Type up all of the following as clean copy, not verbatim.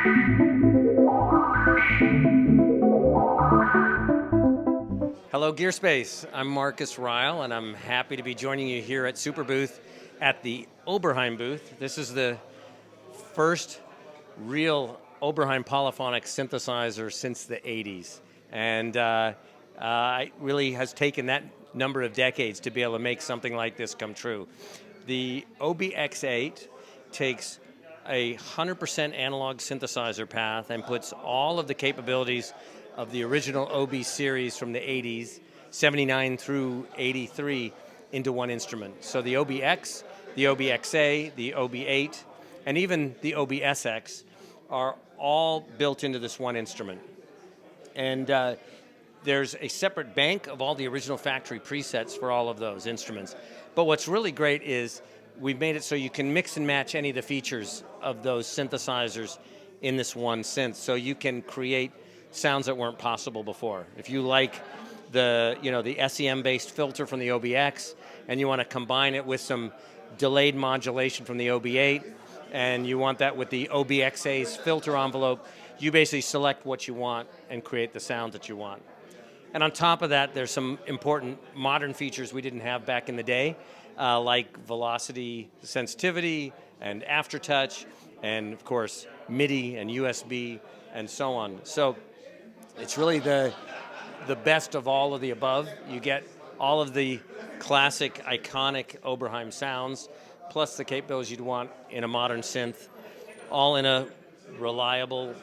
Hello, Gearspace. I'm Marcus Ryle, and I'm happy to be joining you here at Superbooth at the Oberheim booth. This is the first real Oberheim polyphonic synthesizer since the 80s. And it really has taken that number of decades to be able to make something like this come true. The OB-X8 takes a 100% analog synthesizer path and puts all of the capabilities of the original OB series from the 80s, 79 through 83, into one instrument. So the OB-X, the OB-X8, the OB-8, and even the OB-SX are all built into this one instrument. And there's a separate bank of all the original factory presets for all of those instruments. But what's really great is we've made it so you can mix and match any of the features of those synthesizers in this one synth. So you can create sounds that weren't possible before. If you like the SEM-based filter from the OB-X and you want to combine it with some delayed modulation from the OB-8 and you want that with the OB-X8's filter envelope, you basically select what you want and create the sound that you want. And on top of that, there's some important modern features we didn't have back in the day, like velocity sensitivity and aftertouch, and of course MIDI and USB and so on. So it's really the best of all of the above. You get all of the classic, iconic Oberheim sounds, plus the capabilities you'd want in a modern synth, all in a reliable,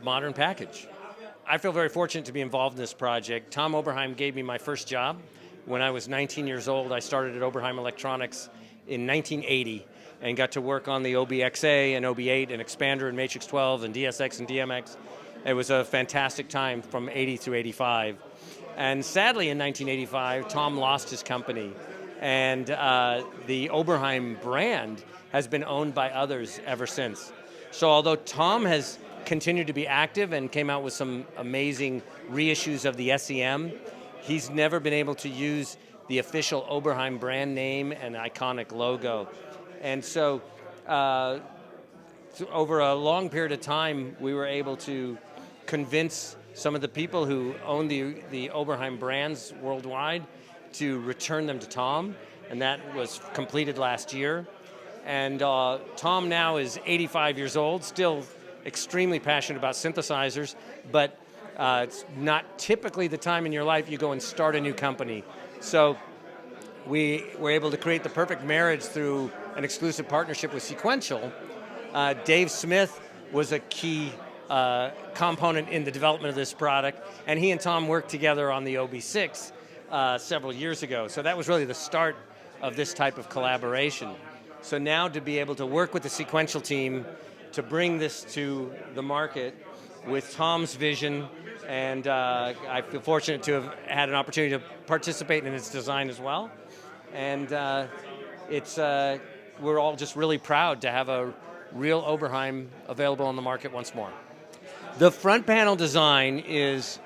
modern package. I feel very fortunate to be involved in this project. Tom Oberheim gave me my first job. When I was 19 years old, I started at Oberheim Electronics in 1980 and got to work on the OB-X8 and OB-8 and Expander and Matrix 12 and DSX and DMX. It was a fantastic time from 80 through 85. And sadly, in 1985, Tom lost his company. And the Oberheim brand has been owned by others ever since. So although Tom has continued to be active and came out with some amazing reissues of the SEM, he's never been able to use the official Oberheim brand name and iconic logo. And so over a long period of time, we were able to convince some of the people who own the Oberheim brands worldwide to return them to Tom, and that was completed last year. And Tom now is 85 years old, still extremely passionate about synthesizers, but it's not typically the time in your life you go and start a new company. So we were able to create the perfect marriage through an exclusive partnership with Sequential. Dave Smith was a key component in the development of this product, and he and Tom worked together on the OB-6 several years ago. So that was really the start of this type of collaboration. So now to be able to work with the Sequential team to bring this to the market with Tom's vision, and I feel fortunate to have had an opportunity to participate in its design as well. And we're all just really proud to have a real Oberheim available on the market once more. The front panel design is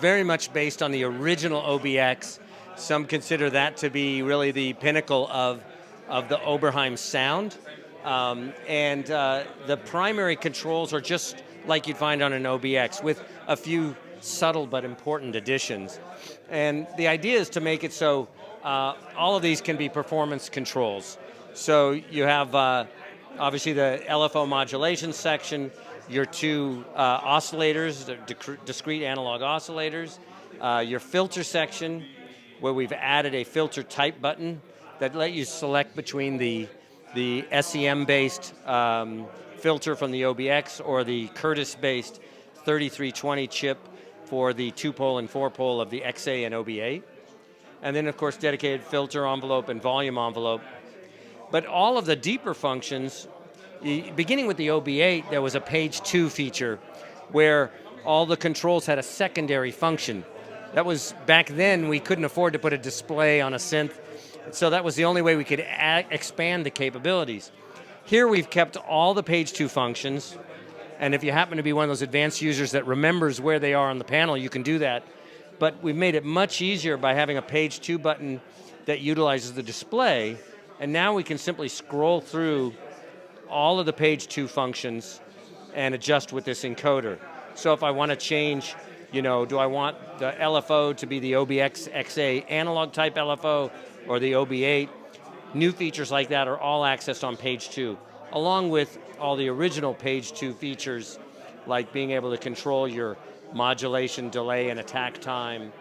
very much based on the original OB-X. Some consider that to be really the pinnacle of the Oberheim sound. The primary controls are just like you'd find on an OB-X with a few subtle but important additions. And the idea is to make it so all of these can be performance controls. So you have obviously the LFO modulation section, your two oscillators, the discrete analog oscillators, your filter section, where we've added a filter type button that let you select between the SEM-based filter from the OB-X or the Curtis-based 3320 chip for the 2-pole and 4-pole of the XA and OB-8. And then, of course, dedicated filter envelope and volume envelope. But all of the deeper functions, beginning with the OB-8, there was a page 2 feature where all the controls had a secondary function. That was, back then, we couldn't afford to put a display on a synth, so that was the only way we could expand the capabilities. Here we've kept all the page 2 functions, and if you happen to be one of those advanced users that remembers where they are on the panel, you can do that. But we've made it much easier by having a page 2 button that utilizes the display, and now we can simply scroll through all of the page 2 functions and adjust with this encoder. So if I want to change, do I want the LFO to be the OB-X8 analog type LFO or the OB-8? New features like that are all accessed on page 2, along with all the original page 2 features, like being able to control your modulation, delay, and attack time,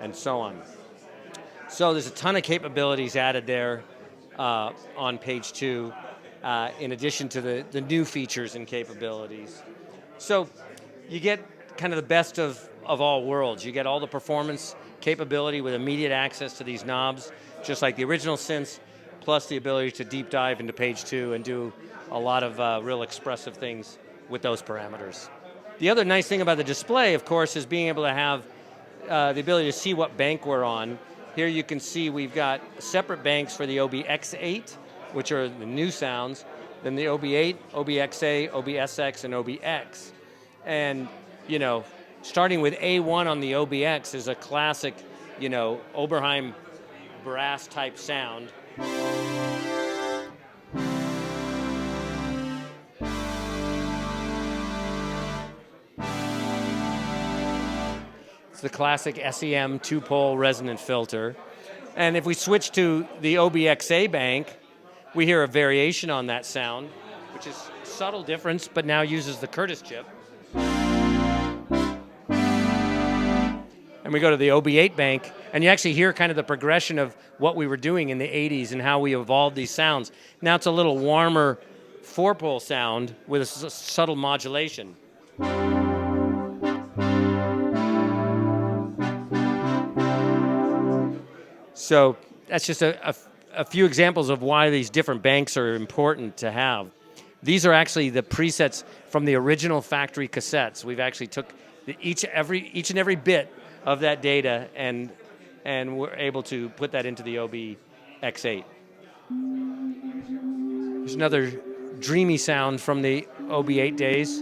and so on. So there's a ton of capabilities added there on page 2, in addition to the new features and capabilities. So you get kind of the best of all worlds. You get all the performance capability with immediate access to these knobs, just like the original synths, plus the ability to deep dive into page 2 and do a lot of real expressive things with those parameters. The other nice thing about the display, of course, is being able to have the ability to see what bank we're on. Here you can see we've got separate banks for the OB-X8, which are the new sounds, then the OB-8, OB-X8, OB-SX, and OB-X. And, starting with A1 on the OB-X is a classic, Oberheim brass type sound. It's the classic SEM 2-pole resonant filter. And if we switch to the OB-XA bank, we hear a variation on that sound, which is a subtle difference, but now uses the Curtis chip. And we go to the OB-8 bank, and you actually hear kind of the progression of what we were doing in the 80s and how we evolved these sounds. Now it's a little warmer 4-pole sound with a subtle modulation. So that's just a few examples of why these different banks are important to have. These are actually the presets from the original factory cassettes. We've actually took each and every bit of that data and we're able to put that into the OB-X8. There's another dreamy sound from the OB-8 days,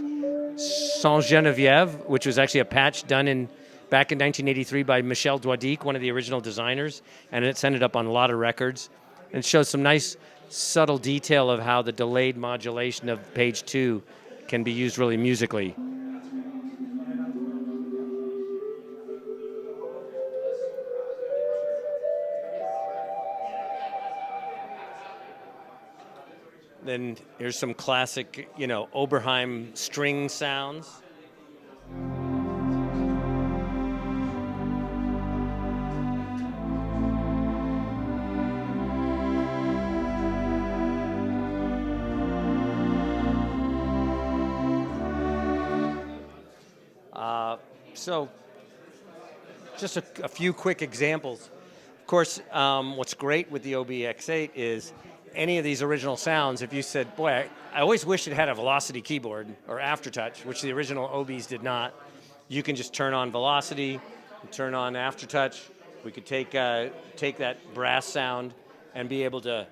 Saint Geneviève, which was actually a patch done back in 1983 by Michel Doidic, one of the original designers, and it's ended up on a lot of records. And it shows some nice subtle detail of how the delayed modulation of page 2 can be used really musically. Then here's some classic, Oberheim string sounds. So just a few quick examples. Of course, what's great with the OB-X8 is any of these original sounds, if you said, boy, I always wish it had a velocity keyboard or aftertouch, which the original OBs did not, you can just turn on velocity, turn on aftertouch. We could take that brass sound and be able to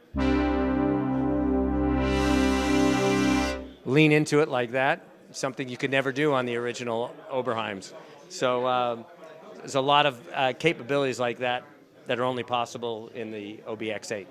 lean into it like that, something you could never do on the original Oberheims. So there's a lot of capabilities like that that are only possible in the OB-X8.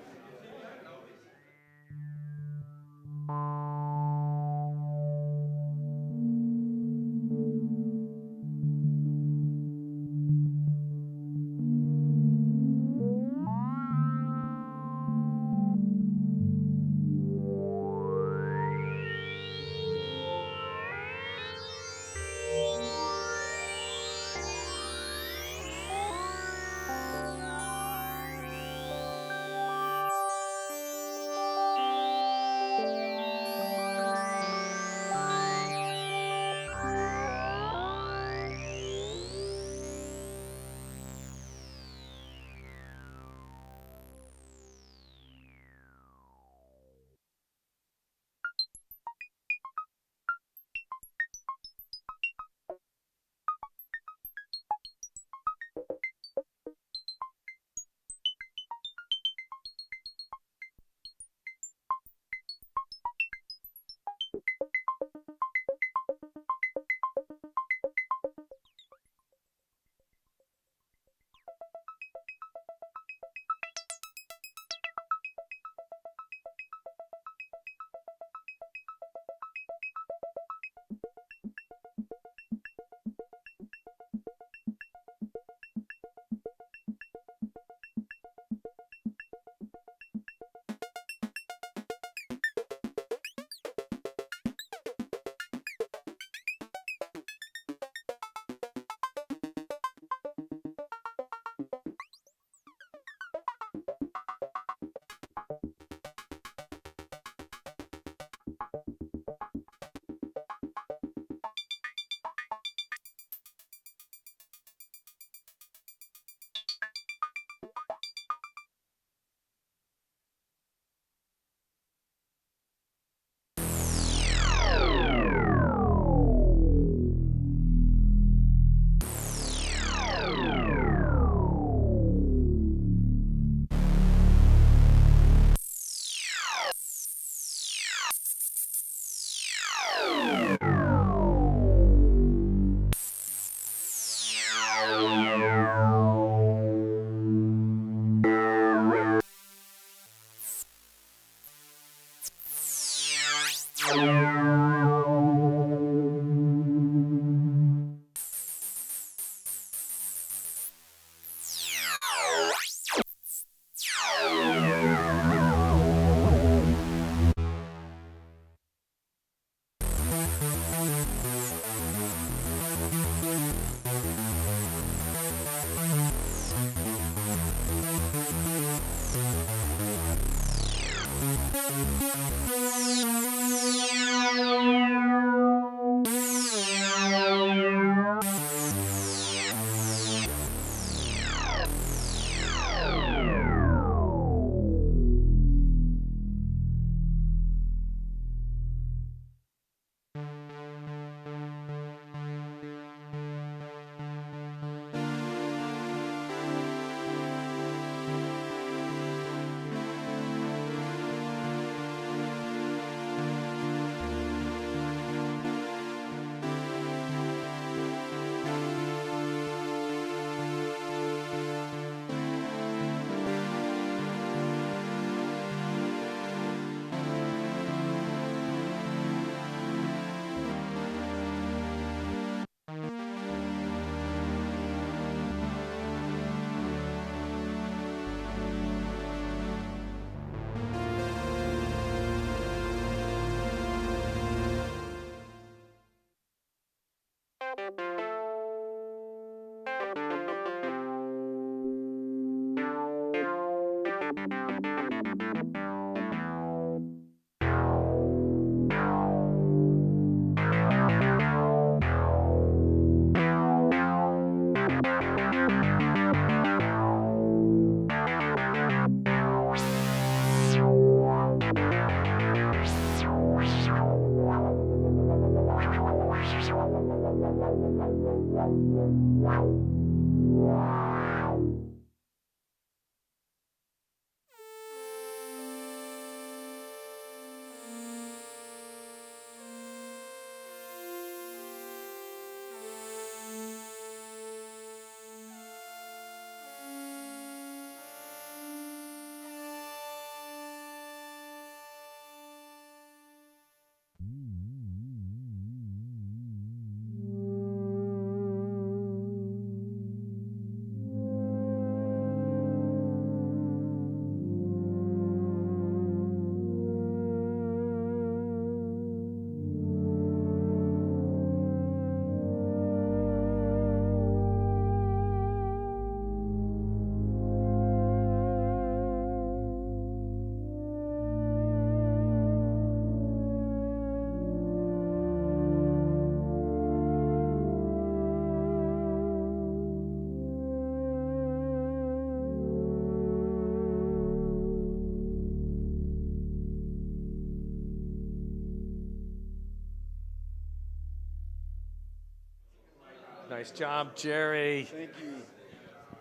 Nice job, Jerry. Thank you.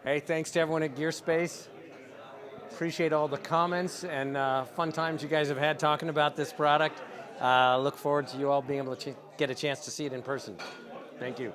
Hey, thanks to everyone at Gearspace. Appreciate all the comments and fun times you guys have had talking about this product. Look forward to you all being able to get a chance to see it in person. Thank you.